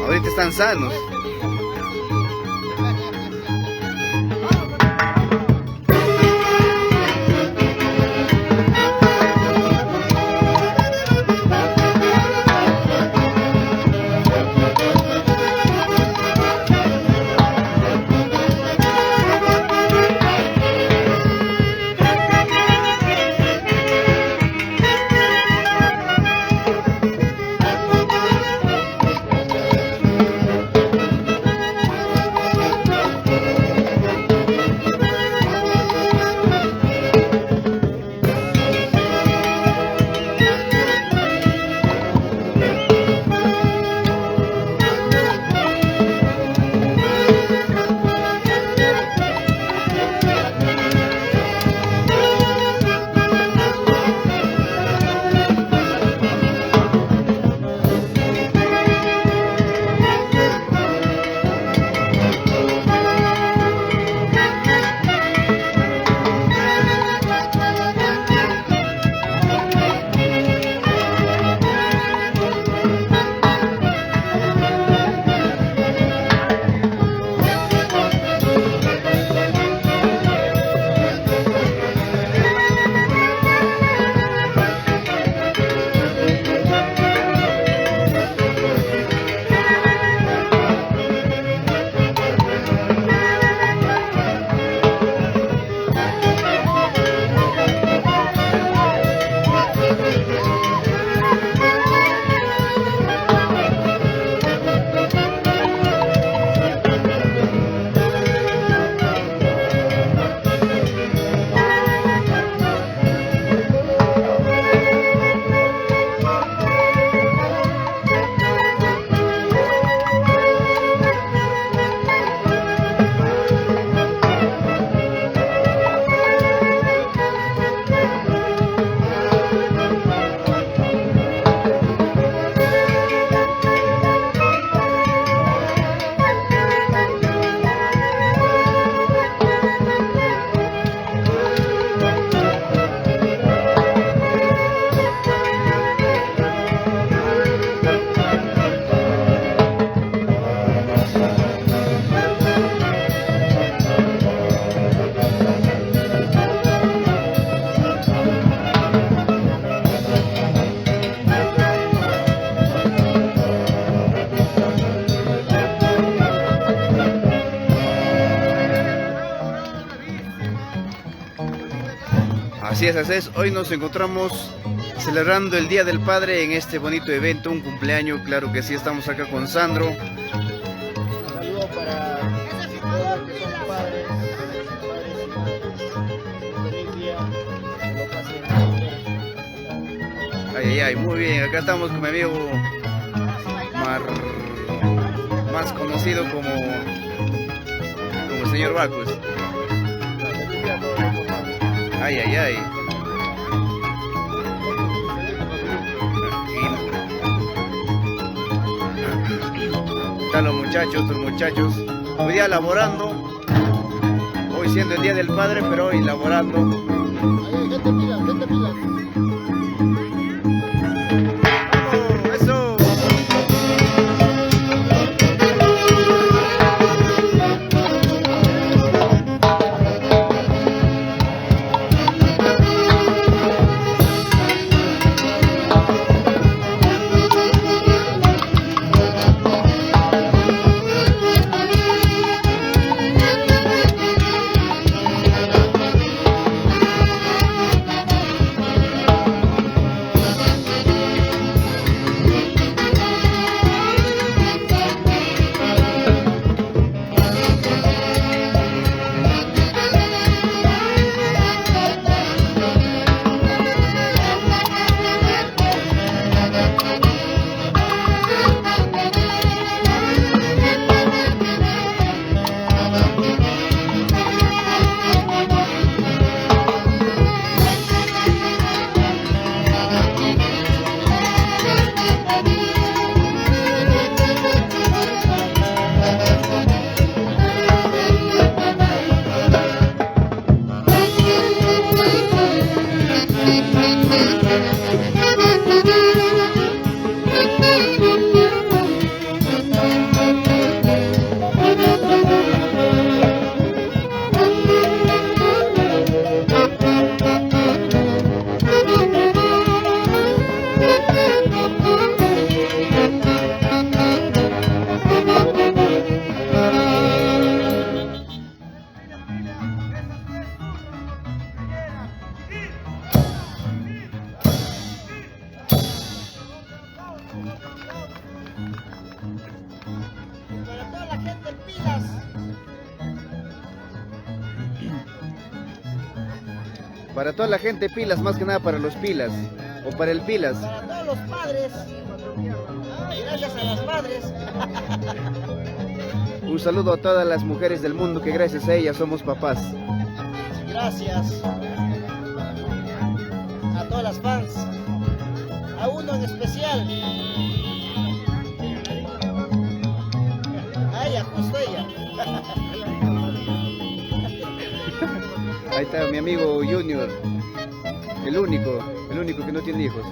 Ahorita están sanos. Así es, así es. Hoy nos encontramos celebrando el Día del Padre en este bonito evento, un cumpleaños, claro que sí, estamos acá con Sandro. Un saludo para todos los que son padres, feliz día, que lo pasen bien. Ay, ay, ay, muy bien, acá estamos con mi amigo más conocido como el señor Bacus. Feliz día a todos los papás. Ay, ay, ay. Están los muchachos, hoy día laborando, hoy siendo el Día del Padre, pero hoy laborando. Ay, gente pila, gente pila. ¡Vamos! ¡Eso! Para toda la gente pilas, más que nada para los pilas. O para el pilas. Para todos los padres. Ay, gracias a las madres. Un saludo a todas las mujeres del mundo que gracias a ellas somos papás. Gracias a todas las fans. A uno en especial. A ella, justo ella. Ahí está mi amigo Junior. El único que no tiene hijos.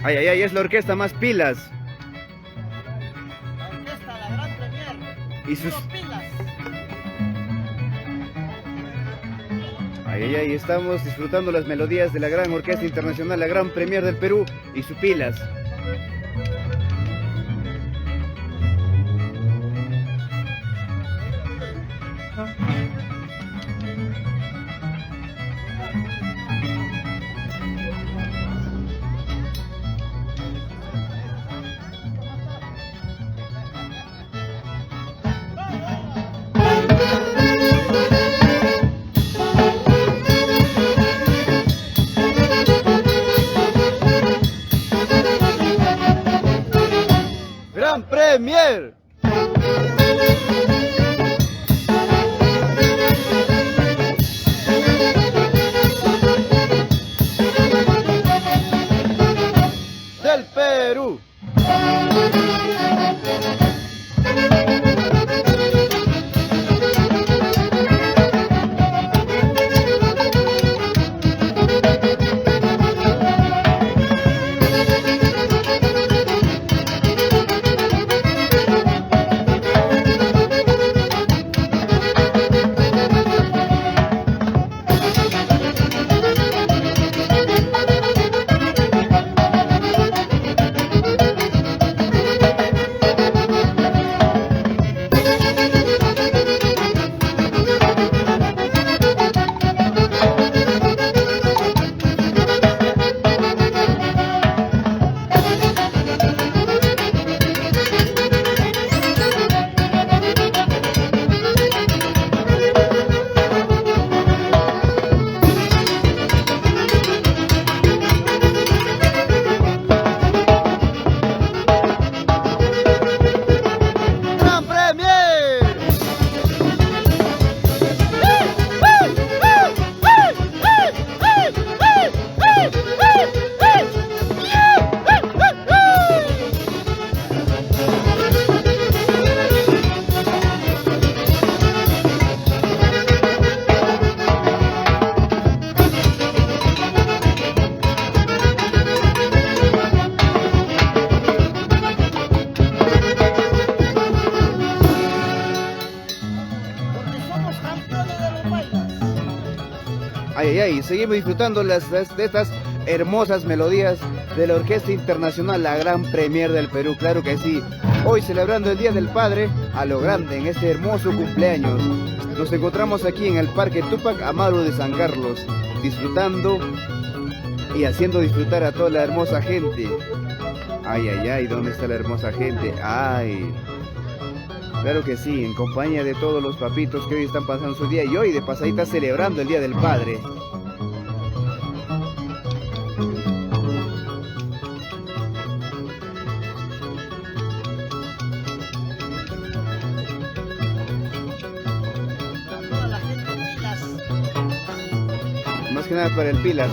Ay, ay, ay, es la orquesta más pilas. La orquesta, la Gran Premier. Y sus... Pilas. Ay, ay, ay, estamos disfrutando las melodías de la gran orquesta internacional, la Gran Premier del Perú y sus pilas. Gran Premier. Del Perú. ay, ay, seguimos disfrutando de estas hermosas melodías de la Orquesta Internacional, la Gran Premier del Perú, claro que sí. Hoy celebrando el Día del Padre a lo grande en este hermoso cumpleaños. Nos encontramos aquí en el Parque Túpac Amaru de San Carlos, disfrutando y haciendo disfrutar a toda la hermosa gente. Ay, ay, ay, ¿dónde está la hermosa gente? Ay, claro que sí, en compañía de todos los papitos que hoy están pasando su día y hoy de pasadita celebrando el Día del Padre. Más que nada para el Pilas.